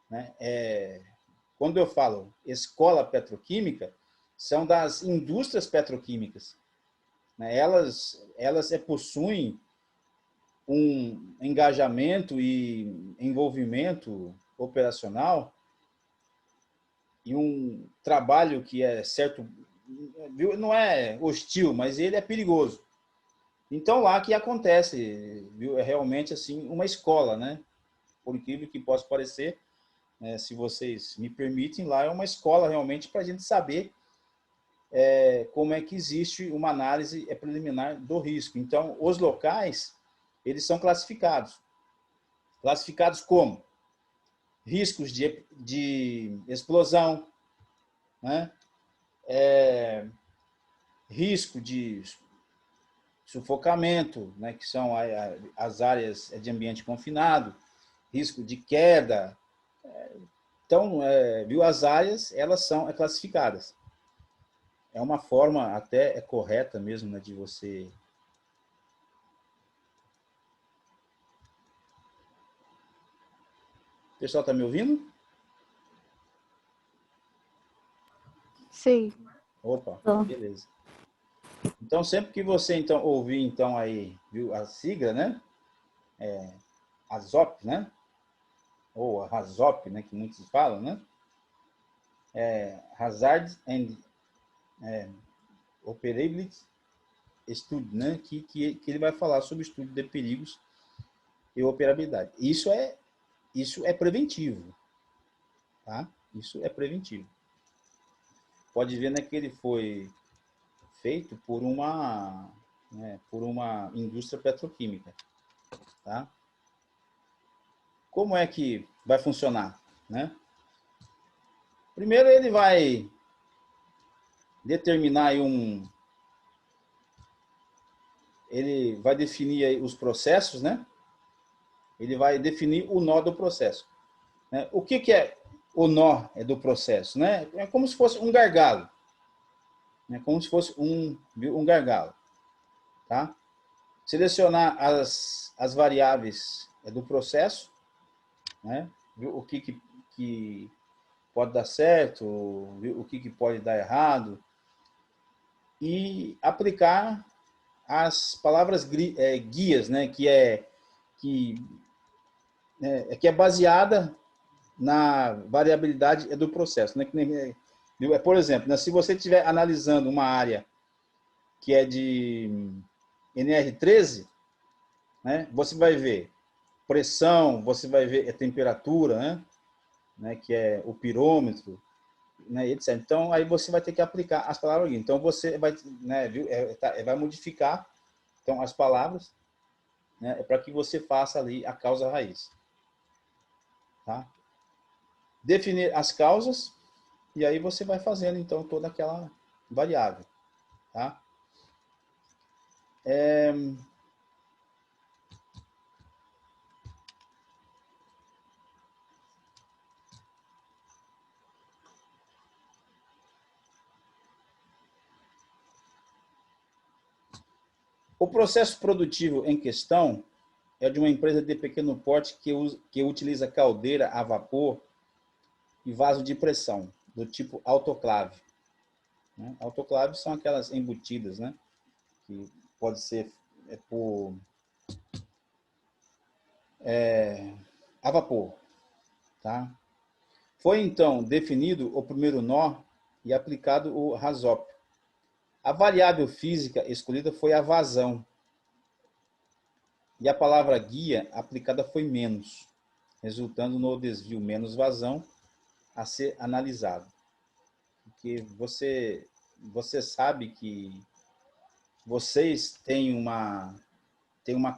né, quando eu falo escola petroquímica, são das indústrias petroquímicas, né? Elas possuem um engajamento e envolvimento operacional e um trabalho que é certo, não é hostil, mas ele é perigoso. Então lá que acontece, viu? É realmente assim uma escola, né? Por incrível que possa parecer, né? Se vocês me permitem, lá é uma escola realmente para a gente saber como é que existe uma análise preliminar do risco. Então, os locais, eles são classificados. Classificados como? Riscos de explosão, né? Risco de sufocamento, né? Que são as áreas de ambiente confinado, risco de queda. Então, viu, as áreas, elas são classificadas. É uma forma até correta mesmo, né, de você... O pessoal está me ouvindo? Sim. Opa, Tô. beleza. Então, sempre que você então ouvir então aí, viu, a sigla, né? ASOP, né? Ou a RASOP, né, que muitos falam, né? Hazard and Operability Study, né? Que ele vai falar sobre estudo de perigos e operabilidade. Isso é preventivo, tá? Isso é preventivo. Pode ver, né, que ele foi feito por uma indústria petroquímica, tá? Como é que vai funcionar, né? Primeiro ele vai determinar aí ele vai definir aí os processos, né? Ele vai definir o nó do processo, né? O que é o nó do processo, né? É como se fosse um gargalo. É como se fosse um gargalo. Tá? Selecionar as variáveis do processo, né? O que pode dar certo, o que pode dar errado, e aplicar as palavras guias, né? que é baseada na variabilidade do processo. Né? Por exemplo, né? Se você estiver analisando uma área que é de NR13, né? Você vai ver pressão, você vai ver temperatura, né? Que é o pirômetro, né? Etc. Então, aí você vai ter que aplicar as palavras. Então, você vai, né? Vai modificar então, as palavras, né? Para que você faça ali a causa raiz. Tá? Definir as causas, e aí você vai fazendo, então, toda aquela variável. Tá? O processo produtivo em questão é de uma empresa de pequeno porte que utiliza caldeira a vapor e vaso de pressão, do tipo autoclave. Né? Autoclaves são aquelas embutidas, né? Que pode ser por a vapor. Tá? Foi, então, definido o primeiro nó e aplicado o RASOP. A variável física escolhida foi a vazão. E a palavra guia aplicada foi menos, resultando no desvio menos vazão a ser analisado. Porque você sabe que vocês têm uma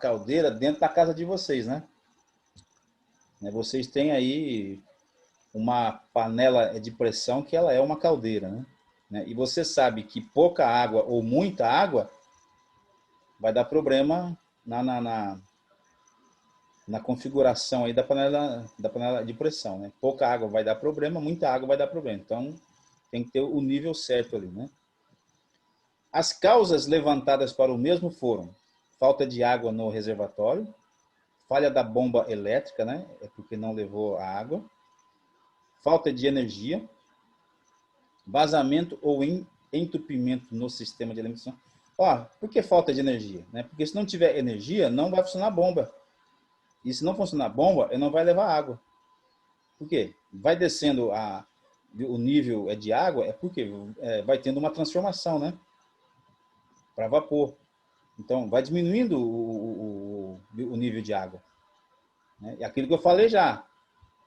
caldeira dentro da casa de vocês, né? Vocês têm aí uma panela de pressão que ela é uma caldeira, né? E você sabe que pouca água ou muita água vai dar problema na configuração aí da panela de pressão, né? Pouca água vai dar problema, muita água vai dar problema. Então, tem que ter o nível certo ali, né? As causas levantadas para o mesmo foram falta de água no reservatório, falha da bomba elétrica, né? É porque não levou a água, falta de energia, vazamento ou entupimento no sistema de alimentação. Por que falta de energia? Né? Porque se não tiver energia, não vai funcionar a bomba. E se não funcionar a bomba, não vai levar água. Por quê? Vai descendo o nível de água, porque vai tendo uma transformação, né? Para vapor. Então, vai diminuindo o nível de água. Né? E aquilo que eu falei já.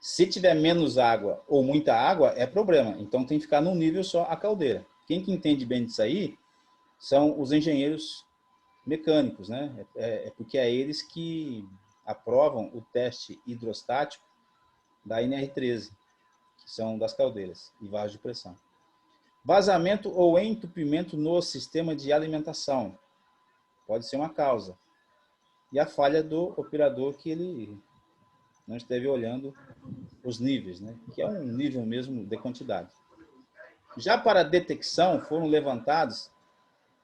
Se tiver menos água ou muita água, é problema. Então, tem que ficar num nível só a caldeira. Quem que entende bem disso aí são os engenheiros mecânicos, né? Porque é eles que aprovam o teste hidrostático da NR13, que são das caldeiras e vasos de pressão. Vazamento ou entupimento no sistema de alimentação. Pode ser uma causa. E a falha do operador que ele não esteve olhando os níveis, né? Que é um nível mesmo de quantidade. Já para a detecção, foram levantados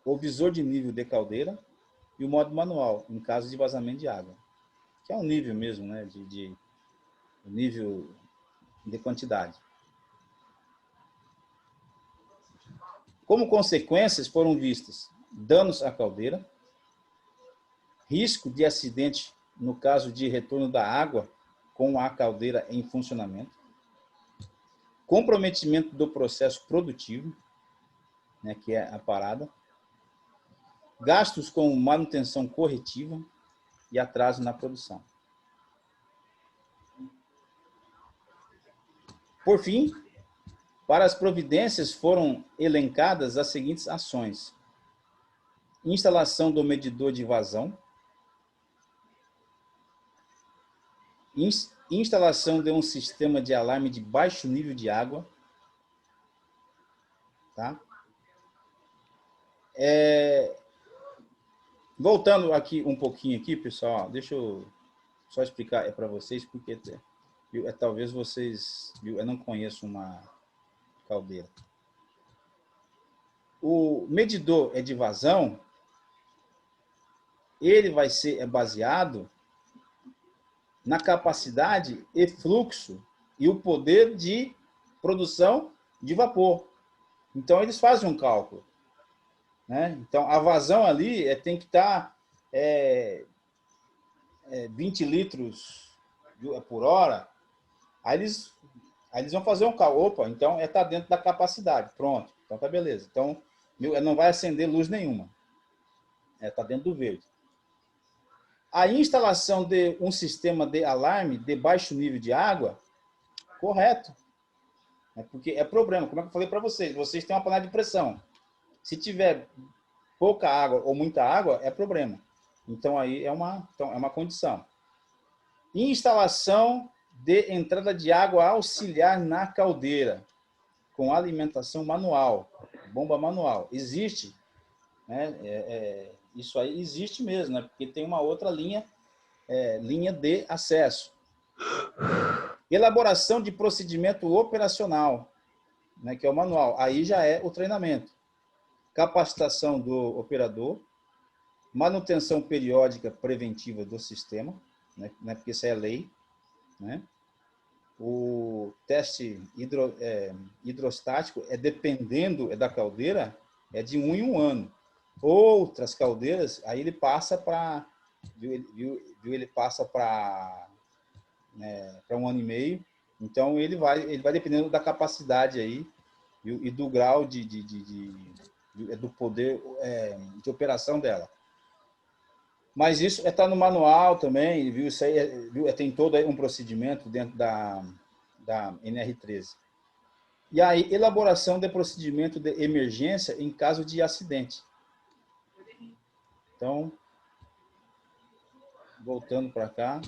o visor de nível de caldeira e o modo manual, em caso de vazamento de água. Que é um nível mesmo, né? De nível de quantidade. Como consequências, foram vistas danos à caldeira, risco de acidente no caso de retorno da água com a caldeira em funcionamento, comprometimento do processo produtivo, né, que é a parada, gastos com manutenção corretiva e atraso na produção. Por fim, para as providências foram elencadas as seguintes ações: instalação do medidor de vazão, instalação de um sistema de alarme de baixo nível de água, tá? Voltando aqui um pouquinho aqui, pessoal, deixa eu só explicar para vocês, porque viu? Talvez vocês, viu? Eu não conheço uma caldeira. O medidor de vazão, ele vai ser baseado na capacidade e fluxo e o poder de produção de vapor. Então, eles fazem um cálculo, né? Então, a vazão ali tem que estar 20 litros por hora. Aí eles vão fazer um cálculo. Opa, então está dentro da capacidade. Pronto, então tá beleza. Então, não vai acender luz nenhuma. Está dentro do verde. A instalação de um sistema de alarme de baixo nível de água, correto. Porque é problema. Como é que eu falei para vocês? Vocês têm uma panela de pressão. Se tiver pouca água ou muita água, é problema. Então, aí é uma condição. Instalação de entrada de água auxiliar na caldeira, com alimentação manual, bomba manual. Existe, né? Isso aí existe mesmo, né? Porque tem uma outra linha de acesso. Elaboração de procedimento operacional, né? Que é o manual. Aí já é o treinamento. Capacitação do operador, manutenção periódica preventiva do sistema, né? Porque isso é lei, né? O teste hidrostático dependendo da caldeira, de 1 em 1 ano. Outras caldeiras, aí ele passa para ele passa para 1 ano e meio. Então ele vai dependendo da capacidade aí, viu? E do grau do poder de operação dela. Mas isso está no manual também, viu? Isso aí tem todo um procedimento dentro da NR13. E aí, elaboração de procedimento de emergência em caso de acidente. Então, voltando para cá.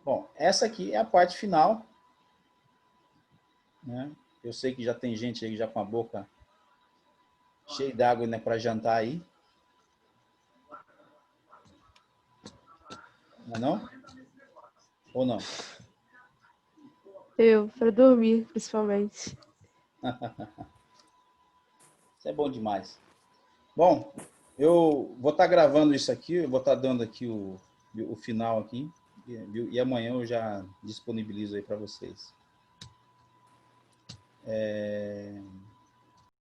Bom, essa aqui é a parte final, né? Eu sei que já tem gente aí já com a boca cheia d'água, né, para jantar aí. Não é não? Ou não? Para dormir, principalmente. Isso é bom demais. Bom, eu vou estar gravando isso aqui, eu vou estar dando aqui o final aqui, e amanhã eu já disponibilizo aí para vocês.